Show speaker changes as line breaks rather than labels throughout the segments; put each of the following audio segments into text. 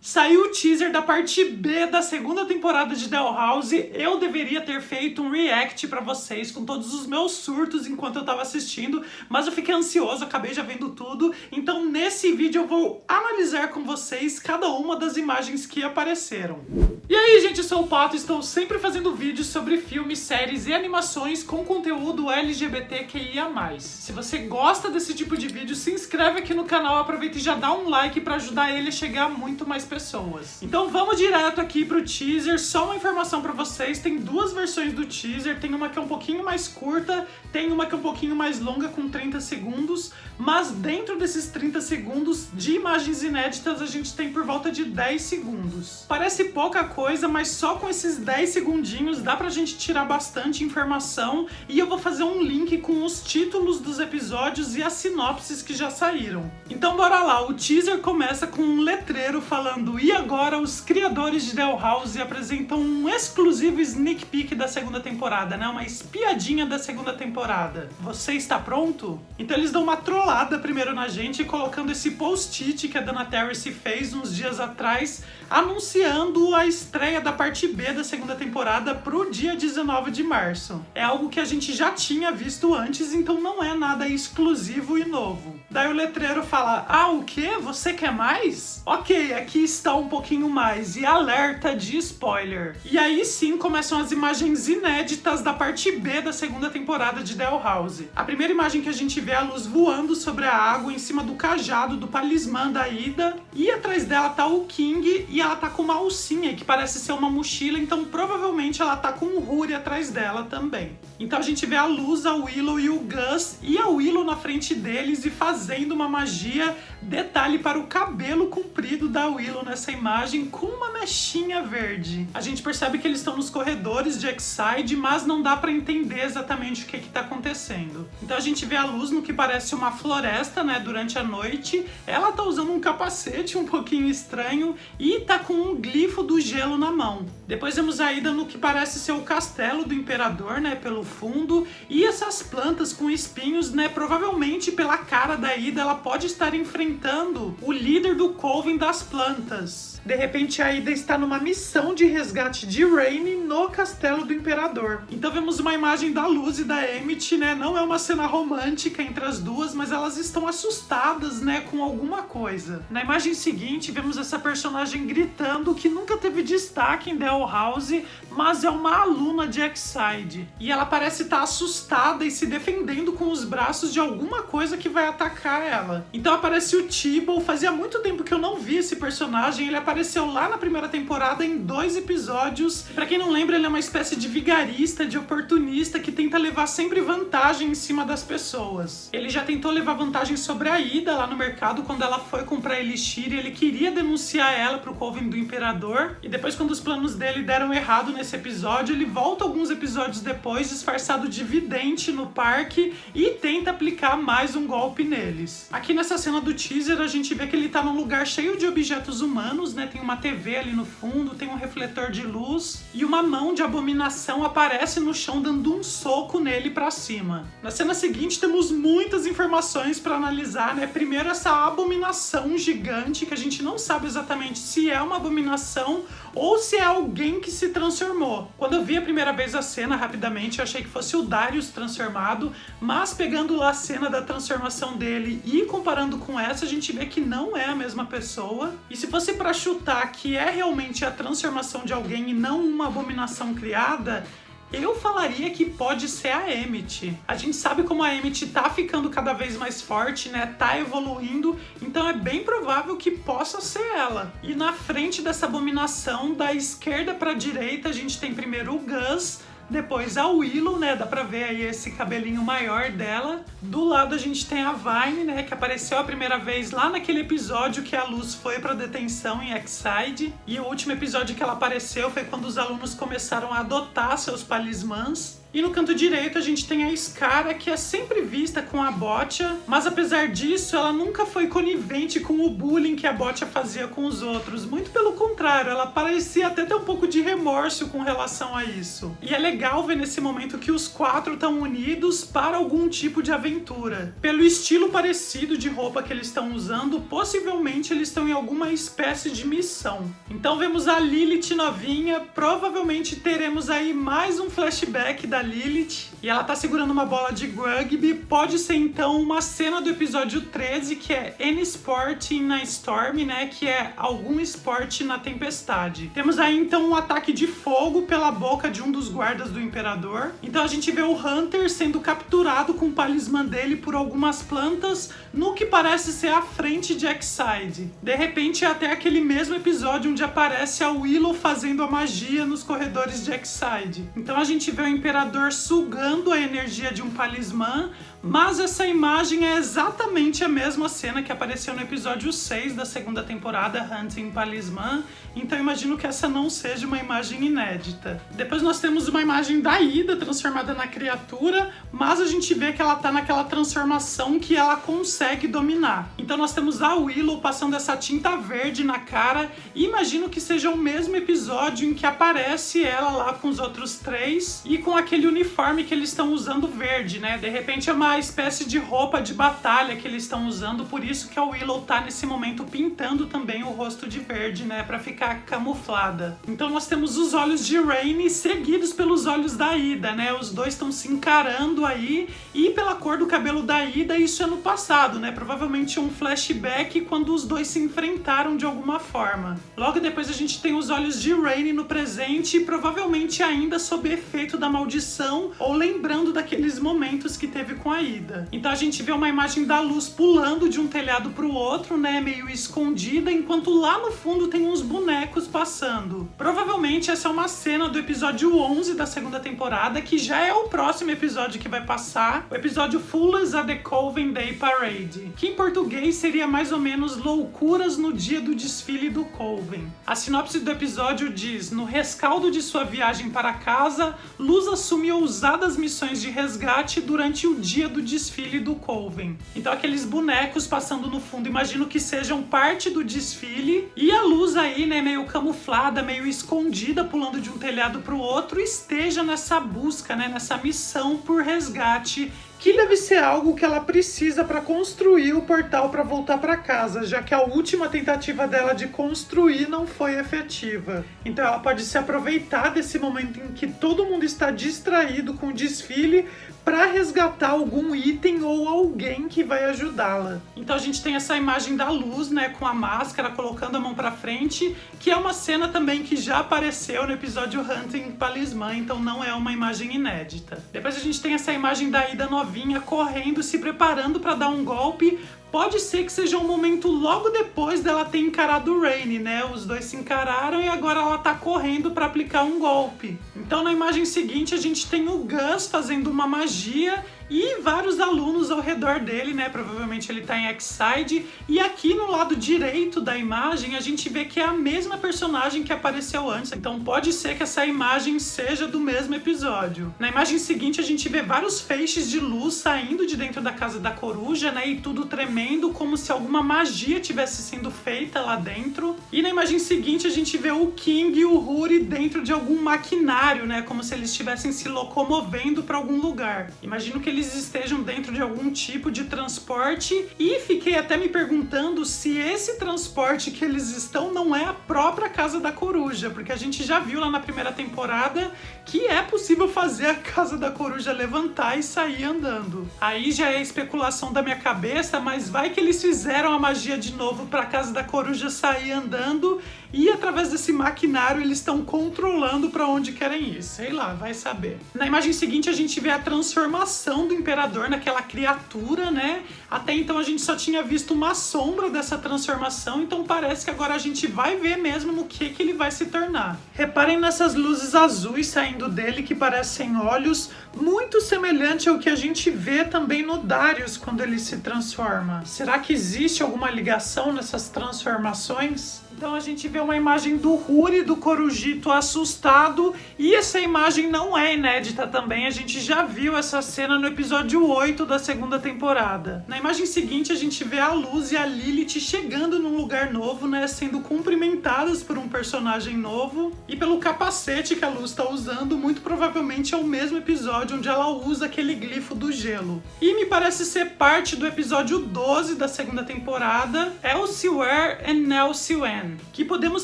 Saiu o teaser da parte B da segunda temporada de Doll House. Eu deveria ter feito um react pra vocês com todos os meus surtos enquanto eu tava assistindo, mas eu fiquei ansioso, acabei já vendo tudo. Então nesse vídeo eu vou analisar com vocês cada uma das imagens que apareceram. E aí, gente, eu sou o Pato e estou sempre fazendo vídeos sobre filmes, séries e animações com conteúdo LGBTQIA+. Se você gosta desse tipo de vídeo, se inscreve aqui no canal, aproveita e já dá um like pra ajudar ele a chegar a muito mais pessoas. Então vamos direto aqui pro teaser. Só uma informação pra vocês, tem duas versões do teaser, tem uma que é um pouquinho mais curta, tem uma que é um pouquinho mais longa com 30 segundos, mas dentro desses 30 segundos de imagens inéditas a gente tem por volta de 10 segundos. Parece pouca coisa, mas só com esses 10 segundinhos dá pra gente tirar bastante informação, e eu vou fazer um link com os títulos dos episódios e as sinopses que já saíram. Então bora lá, o teaser começa com um letreiro falando: e agora os criadores de Doll House apresentam um exclusivo sneak peek da segunda temporada, né? Uma espiadinha da segunda temporada. Você está pronto? Então eles dão uma trollada primeiro na gente, colocando esse post-it que a Dana Terrace fez uns dias atrás, anunciando a estreia da parte B da segunda temporada pro dia 19 de março. É algo que a gente já tinha visto antes, então não é nada exclusivo e novo. Daí o letreiro fala: ah, o quê? Você quer mais? Ok, aqui está um pouquinho mais, e alerta de spoiler. E aí sim começam as imagens inéditas da parte B da segunda temporada de Doll House. A primeira imagem que a gente vê é a Luz voando sobre a água em cima do cajado do talismã da Ida, e atrás dela tá o King, e ela tá com uma alcinha que parece ser uma mochila, então provavelmente ela tá com um Huri atrás dela também. Então a gente vê a Luz, a Willow e o Gus, e a Willow na frente deles e fazendo uma magia. Detalhe para o cabelo comprido da Willow nessa imagem, com uma mechinha verde. A gente percebe que eles estão nos corredores de Exide, mas não dá para entender exatamente o que tá acontecendo. Então a gente vê a Luz no que parece uma floresta, né, durante a noite. Ela tá usando um capacete um pouquinho estranho e tá com um glifo do gelo na mão. Depois vemos a Ida no que parece ser o castelo do imperador, né, pelo fundo, e essas plantas com espinhos, né, provavelmente pela cara da Ida ela pode estar enfrentando o líder do Coven das plantas. De repente a Ida está numa missão de resgate de Raine no castelo do imperador. Então vemos uma imagem da Luz e da Emmett, né? Não é uma cena romântica entre as duas, mas elas estão assustadas, né, com alguma coisa. Na imagem seguinte vemos essa personagem gritando, que nunca teve destaque em Doll House, mas é uma aluna de Exide. E ela parece estar assustada e se defendendo com os braços de alguma coisa que vai atacar ela. Então aparece o T-Bow. Fazia muito tempo que eu não vi esse personagem. Ele apareceu lá na primeira temporada em 2 episódios. Pra quem não lembra, ele é uma espécie de vigarista, de oportunista que tenta levar sempre vantagem em cima das pessoas. Ele já tentou levar vantagem sobre a Ida lá no mercado quando ela foi comprar Elixir, e ele queria denunciar ela pro Coven do Imperador. E depois, quando os planos dele deram errado nesse episódio, ele volta alguns episódios depois disfarçado de vidente no parque e tenta aplicar mais um golpe neles. Aqui nessa cena do teaser a gente vê que ele tá num lugar cheio de objetos humanos, né? Tem uma TV ali no fundo, tem um refletor de luz, e uma mão de abominação aparece no chão dando um soco nele pra cima. Na cena seguinte temos muitas informações pra analisar, né? Primeiro, essa abominação gigante que a gente não sabe exatamente se é uma abominação ou se é alguém que se transformou. Quando eu vi a primeira vez a cena, rapidamente, eu achei que fosse o Darius transformado, mas pegando lá a cena da transformação dele e comparando com essa, a gente vê que não é a mesma pessoa. E se fosse pra chutar que é realmente a transformação de alguém e não uma abominação criada, eu falaria que pode ser a Emmett. A gente sabe como a Emmett tá ficando cada vez mais forte, né? Tá evoluindo, então é bem provável que possa ser ela. E na frente dessa abominação, da esquerda pra direita, a gente tem primeiro o Gus, depois a Willow, né? Dá pra ver aí esse cabelinho maior dela. Do lado a gente tem a Vine, né? Que apareceu a primeira vez lá naquele episódio que a Luz foi pra detenção em Exide. E o último episódio que ela apareceu foi quando os alunos começaram a adotar seus talismãs. E no canto direito a gente tem a Skara, que é sempre vista com a Botcha, mas apesar disso, ela nunca foi conivente com o bullying que a Botcha fazia com os outros. Muito pelo contrário, ela parecia até ter um pouco de remorso com relação a isso. E é legal ver nesse momento que os quatro estão unidos para algum tipo de aventura. Pelo estilo parecido de roupa que eles estão usando, possivelmente eles estão em alguma espécie de missão. Então vemos a Lilith novinha, provavelmente teremos aí mais um flashback da Lilith, e ela tá segurando uma bola de rugby. Pode ser então uma cena do episódio 13, que é Any Sport in a Storm, né, que é algum esporte na tempestade. Temos aí então um ataque de fogo pela boca de um dos guardas do Imperador. Então a gente vê o Hunter sendo capturado com o talismã dele por algumas plantas, no que parece ser a frente de Exide. De repente é até aquele mesmo episódio onde aparece a Willow fazendo a magia nos corredores de Exide. Então a gente vê o Imperador sugando a energia de um talismã, mas essa imagem é exatamente a mesma cena que apareceu no episódio 6 da segunda temporada, Hunting Talismã, então imagino que essa não seja uma imagem inédita. Depois nós temos uma imagem da Ida transformada na criatura, mas a gente vê que ela tá naquela transformação que ela consegue dominar. Então nós temos a Willow passando essa tinta verde na cara, e imagino que seja o mesmo episódio em que aparece ela lá com os outros três e com aquele uniforme que eles estão usando verde, né? De repente é uma espécie de roupa de batalha que eles estão usando, por isso que a Willow tá nesse momento pintando também o rosto de verde, né, pra ficar camuflada. Então nós temos os olhos de Rainy seguidos pelos olhos da Ida, né, os dois estão se encarando aí, e pela cor do cabelo da Ida, isso é no passado, né, provavelmente um flashback quando os dois se enfrentaram de alguma forma. Logo depois a gente tem os olhos de Rainy no presente, provavelmente ainda sob efeito da maldição, ou lembrando daqueles momentos que teve com a Ida. Então a gente vê uma imagem da Luz pulando de um telhado pro outro, né, meio escondida, enquanto lá no fundo tem uns bonecos passando. Provavelmente essa é uma cena do episódio 11 da segunda temporada, que já é o próximo episódio que vai passar, o episódio Fools at the Coven Day Parade, que em português seria mais ou menos Loucuras no dia do desfile do Coven. A sinopse do episódio diz: no rescaldo de sua viagem para casa, Luz assume ousadas missões de resgate durante o dia do desfile do Coven. Então aqueles bonecos passando no fundo, imagino que sejam parte do desfile, e a Luz aí, né, meio camuflada, meio escondida, pulando de um telhado pro outro, esteja nessa busca, né, nessa missão por resgate, que deve ser algo que ela precisa para construir o portal para voltar para casa, já que a última tentativa dela de construir não foi efetiva. Então ela pode se aproveitar desse momento em que todo mundo está distraído com o desfile para resgatar algum item ou alguém que vai ajudá-la. Então a gente tem essa imagem da Luz, né, com a máscara, colocando a mão para frente, que é uma cena também que já apareceu no episódio Hunting Talismã, então não é uma imagem inédita. Depois a gente tem essa imagem da Ida novinha correndo, se preparando para dar um golpe. Pode ser que seja um momento logo depois dela ter encarado o Rainy, né? Os dois se encararam e agora ela tá correndo para aplicar um golpe. Então na imagem seguinte a gente tem o Gus fazendo uma magia e vários alunos ao redor dele, né? Provavelmente ele tá em Exide. E aqui no lado direito da imagem a gente vê que é a mesma personagem que apareceu antes. Então pode ser que essa imagem seja do mesmo episódio. Na imagem seguinte a gente vê vários feixes de luz saindo de dentro da casa da coruja, né? E tudo tremendo, como se alguma magia tivesse sendo feita lá dentro. E na imagem seguinte a gente vê o King e o Huri dentro de algum maquinário, né? Como se eles estivessem se locomovendo para algum lugar. Imagino que eles estejam dentro de algum tipo de transporte, e fiquei até me perguntando se esse transporte que eles estão não é a própria casa da coruja, porque a gente já viu lá na primeira temporada que é possível fazer a casa da coruja levantar e sair andando. Aí já é especulação da minha cabeça, mas vai que eles fizeram a magia de novo para a casa da coruja sair andando, e através desse maquinário eles estão controlando para onde querem ir. Sei lá, vai saber. Na imagem seguinte a gente vê a transformação do Imperador naquela criatura, né? Até então a gente só tinha visto uma sombra dessa transformação, então parece que agora a gente vai ver mesmo no que ele vai se tornar. Reparem nessas luzes azuis saindo dele que parecem olhos, muito semelhante ao que a gente vê também no Darius quando ele se transforma. Será que existe alguma ligação nessas transformações? Então a gente vê uma imagem do Huri, do Corujito assustado, e essa imagem não é inédita também, a gente já viu essa cena no episódio 8 da segunda temporada. Na imagem seguinte a gente vê a Luz e a Lilith chegando num lugar novo, né, sendo cumprimentadas por um personagem novo e pelo capacete que a Luz está usando, muito provavelmente é o mesmo episódio onde ela usa aquele glifo do gelo. E me parece ser parte do episódio 12 da segunda temporada, Elsewhere and Elsewhere, que podemos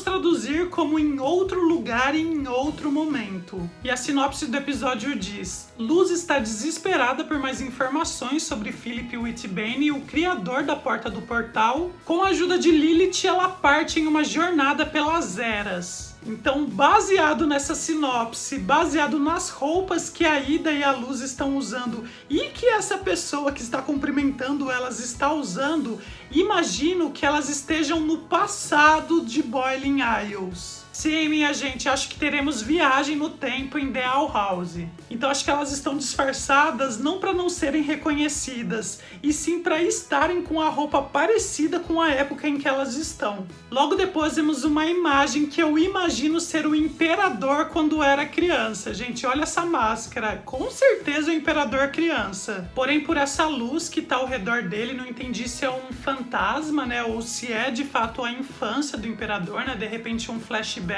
traduzir como em outro lugar e em outro momento. E a sinopse do episódio diz: Luz está desesperada por mais informações sobre Philip Whitbane, o criador da Porta do Portal. Com a ajuda de Lilith, ela parte em uma jornada pelas eras. Então, baseado nessa sinopse, baseado nas roupas que a Ida e a Luz estão usando e que essa pessoa que está cumprimentando elas está usando, imagino que elas estejam no passado de Boiling Isles. Sim, minha gente, acho que teremos viagem no tempo em The Owl House. Então acho que elas estão disfarçadas não para não serem reconhecidas, e sim para estarem com a roupa parecida com a época em que elas estão. Logo depois vemos uma imagem que eu imagino ser o Imperador quando era criança. Gente, olha essa máscara, com certeza o Imperador criança. Porém, por essa luz que tá ao redor dele, não entendi se é um fantasma, né, ou se é de fato a infância do Imperador, né, de repente um flashback.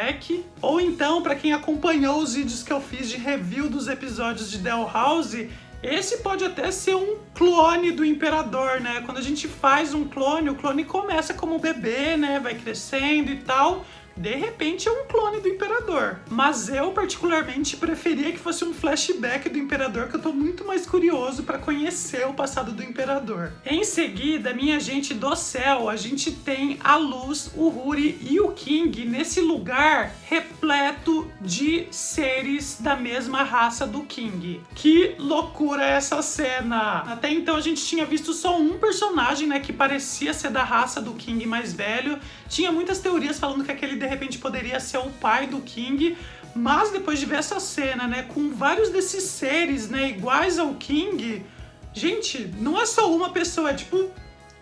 Ou então, para quem acompanhou os vídeos que eu fiz de review dos episódios de The Owl House, esse pode até ser um clone do Imperador, né? Quando a gente faz um clone, o clone começa como bebê, né? Vai crescendo e tal. De repente é um clone do Imperador. Mas eu particularmente preferia que fosse um flashback do Imperador, que eu tô muito mais curioso para conhecer o passado do Imperador. Em seguida, minha gente do céu, a gente tem a Luz, o Huri e o King nesse lugar repleto de seres da mesma raça do King. Que loucura essa cena! Até então a gente tinha visto só um personagem, né, que parecia ser da raça do King mais velho. Tinha muitas teorias falando que aquele de repente poderia ser o pai do King, mas depois de ver essa cena, né, com vários desses seres, né, iguais ao King, gente, não é só uma pessoa, é tipo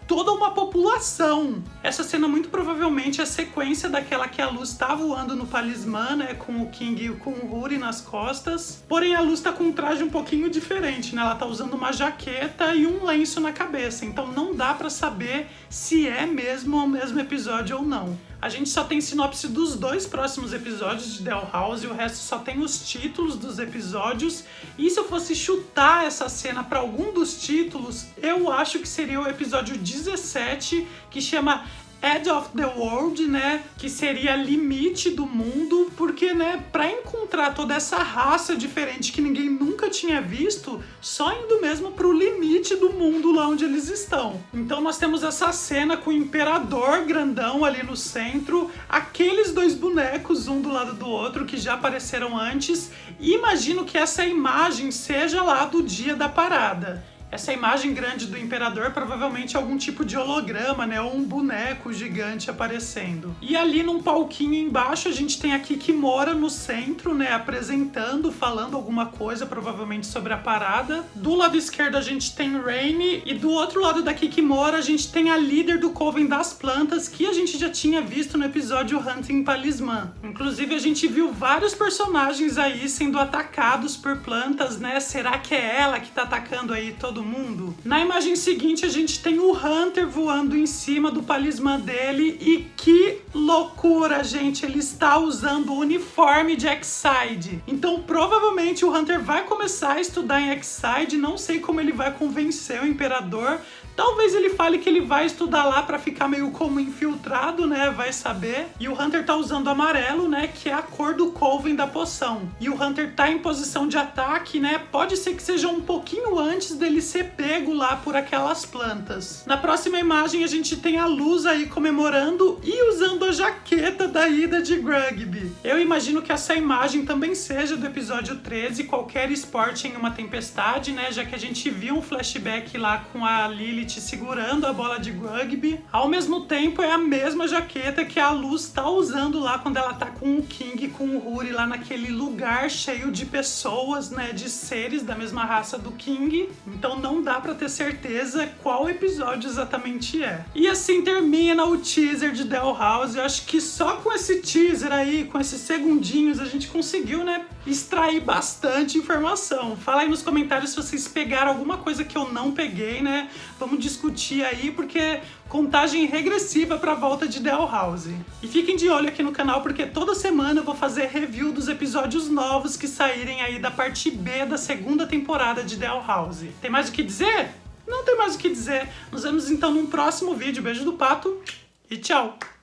toda uma população. Essa cena muito provavelmente é a sequência daquela que a Luz tá voando no Palismã, né, com o King e com o Huri nas costas. Porém, a Luz tá com um traje um pouquinho diferente, né? Ela tá usando uma jaqueta e um lenço na cabeça. Então não dá pra saber se é mesmo o mesmo episódio ou não. A gente só tem sinopse dos 2 próximos episódios de The Owl House, e o resto só tem os títulos dos episódios. E se eu fosse chutar essa cena para algum dos títulos, eu acho que seria o episódio 17, que chama Edge of the World, né, que seria limite do mundo, porque, né, para encontrar toda essa raça diferente que ninguém nunca tinha visto, só indo mesmo pro limite do mundo lá onde eles estão. Então nós temos essa cena com o Imperador grandão ali no centro, aqueles 2 bonecos um do lado do outro que já apareceram antes, e imagino que essa imagem seja lá do dia da parada. Essa imagem grande do Imperador provavelmente é algum tipo de holograma, né? Ou um boneco gigante aparecendo. E ali num palquinho embaixo a gente tem a Kikimora no centro, né? Apresentando, falando alguma coisa, provavelmente sobre a parada. Do lado esquerdo a gente tem Rainy, e do outro lado da Kikimora a gente tem a líder do Coven das Plantas, que a gente já tinha visto no episódio Hunting Palismã. Inclusive a gente viu vários personagens aí sendo atacados por plantas, né? Será que é ela que tá atacando aí todo mundo? Na imagem seguinte a gente tem o Hunter voando em cima do Palismã dele, e que loucura, gente, ele está usando o uniforme de Exide. Então provavelmente o Hunter vai começar a estudar em Exide, não sei como ele vai convencer o Imperador. Talvez ele fale que ele vai estudar lá pra ficar meio como infiltrado, né? Vai saber. E o Hunter tá usando amarelo, né? Que é a cor do Coven da poção. E o Hunter tá em posição de ataque, né? Pode ser que seja um pouquinho antes dele ser pego lá por aquelas plantas. Na próxima imagem a gente tem a Luz aí comemorando e usando a jaqueta da Ida de Grugby. Eu imagino que essa imagem também seja do episódio 13, Qualquer Esporte em uma Tempestade, né? Já que a gente viu um flashback lá com a Lilith Kate segurando a bola de rugby. Ao mesmo tempo, é a mesma jaqueta que a Luz tá usando lá quando ela tá com o King e com o Rory lá naquele lugar cheio de pessoas, né, de seres da mesma raça do King. Então não dá pra ter certeza qual episódio exatamente é. E assim termina o teaser de Doll House. Eu acho que só com esse teaser aí, com esses segundinhos, a gente conseguiu, né, extrair bastante informação. Fala aí nos comentários se vocês pegaram alguma coisa que eu não peguei, né? Vamos discutir aí, porque contagem regressiva pra volta de Doll House. E fiquem de olho aqui no canal, porque toda semana eu vou fazer review dos episódios novos que saírem aí da parte B da segunda temporada de Doll House. Tem mais o que dizer? Não tem mais o que dizer. Nos vemos então num próximo vídeo. Beijo do Pato e tchau!